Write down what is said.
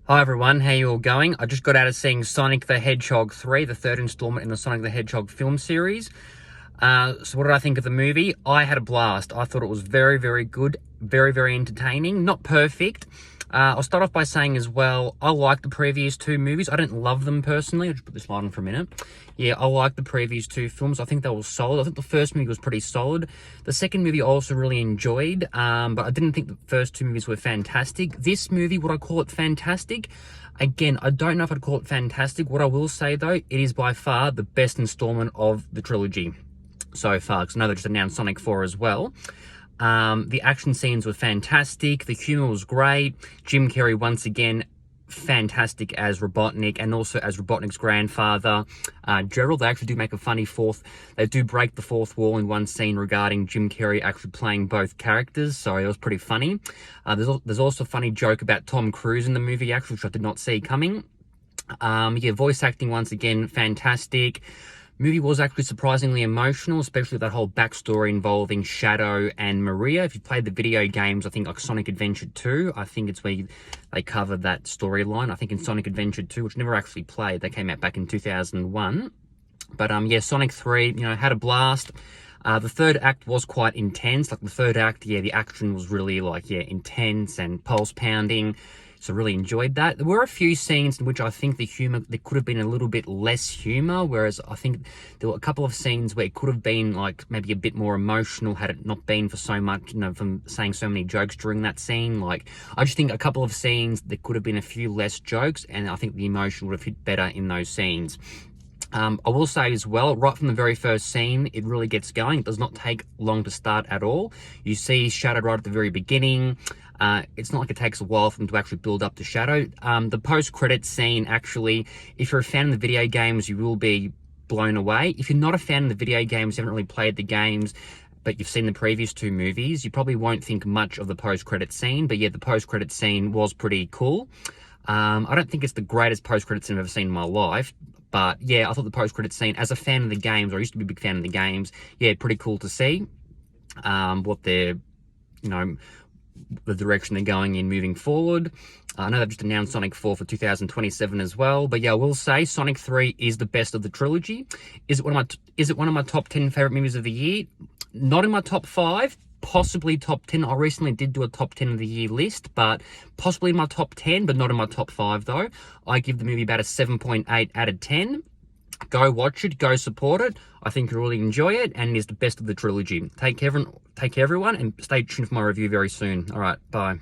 Hi everyone, how you all going? I just got out of seeing Sonic the Hedgehog 3, the third installment in the Sonic the Hedgehog film series. So what did I think of the movie? I had a blast. I thought it was very, very good, very, very entertaining. Not perfect. I'll start off by saying as well, I like the previous two movies. I don't love them personally. I'll just put this light on for a minute. Yeah, I like the previous two films. I think they were solid. I think the first movie was pretty solid. The second movie I also really enjoyed, but I didn't think the first two movies were fantastic. This movie, would I call it fantastic? Again, I don't know if I'd call it fantastic. What I will say though, it is by far the best installment of the trilogy so far, because I know they just announced Sonic 4 as well. The action scenes were fantastic. The humor was great. Jim Carrey, once again, fantastic as Robotnik, and also as Robotnik's grandfather, Gerald. They actually do make a funny they do break the fourth wall in one scene regarding Jim Carrey actually playing both characters, so it was pretty funny. There's also a funny joke about Tom Cruise in the movie, actually, which I did not see coming. Yeah, voice acting, once again, fantastic. Movie was actually surprisingly emotional, especially that whole backstory involving Shadow and Maria. If you played the video games, I think like Sonic Adventure 2, I think it's where they covered that storyline. I think in Sonic Adventure 2, which I never actually played, they came out back in 2001. But yeah, Sonic 3, had a blast. The third act was quite intense. Like the third act, yeah, the action was really intense and pulse pounding. So really enjoyed that. There were a few scenes in which I think there could have been a little bit less humor, whereas I think there were a couple of scenes where it could have been like maybe a bit more emotional had it not been for so much, from saying so many jokes during that scene. Like, I just think a couple of scenes, there could have been a few less jokes, and I think the emotion would have hit better in those scenes. I will say as well, right from the very first scene, it really gets going. It does not take long to start at all. You see Shadow right at the very beginning. It's not like it takes a while for them to actually build up to Shadow. The post-credit scene, actually, if you're a fan of the video games, you will be blown away. If you're not a fan of the video games, you haven't really played the games, but you've seen the previous two movies, you probably won't think much of the post-credit scene. But yeah, the post-credit scene was pretty cool. I don't think it's the greatest post-credit scene I've ever seen in my life, but yeah, I thought the post-credit scene, as a fan of the games, or I used to be a big fan of the games, yeah, pretty cool to see what they're, the direction they're going in moving forward. I know they've just announced Sonic 4 for 2027 as well, but yeah, I will say Sonic 3 is the best of the trilogy. Is it one of my top 10 favorite movies of the year? Not in my top 5, possibly top 10. I recently did do a top 10 of the year list, but possibly in my top 10, but not in my top 5 though. I give the movie about a 7.8 out of 10. Go watch it, go support it. I think you'll really enjoy it, and it is the best of the trilogy. Take care everyone, and stay tuned for my review very soon. All right, bye.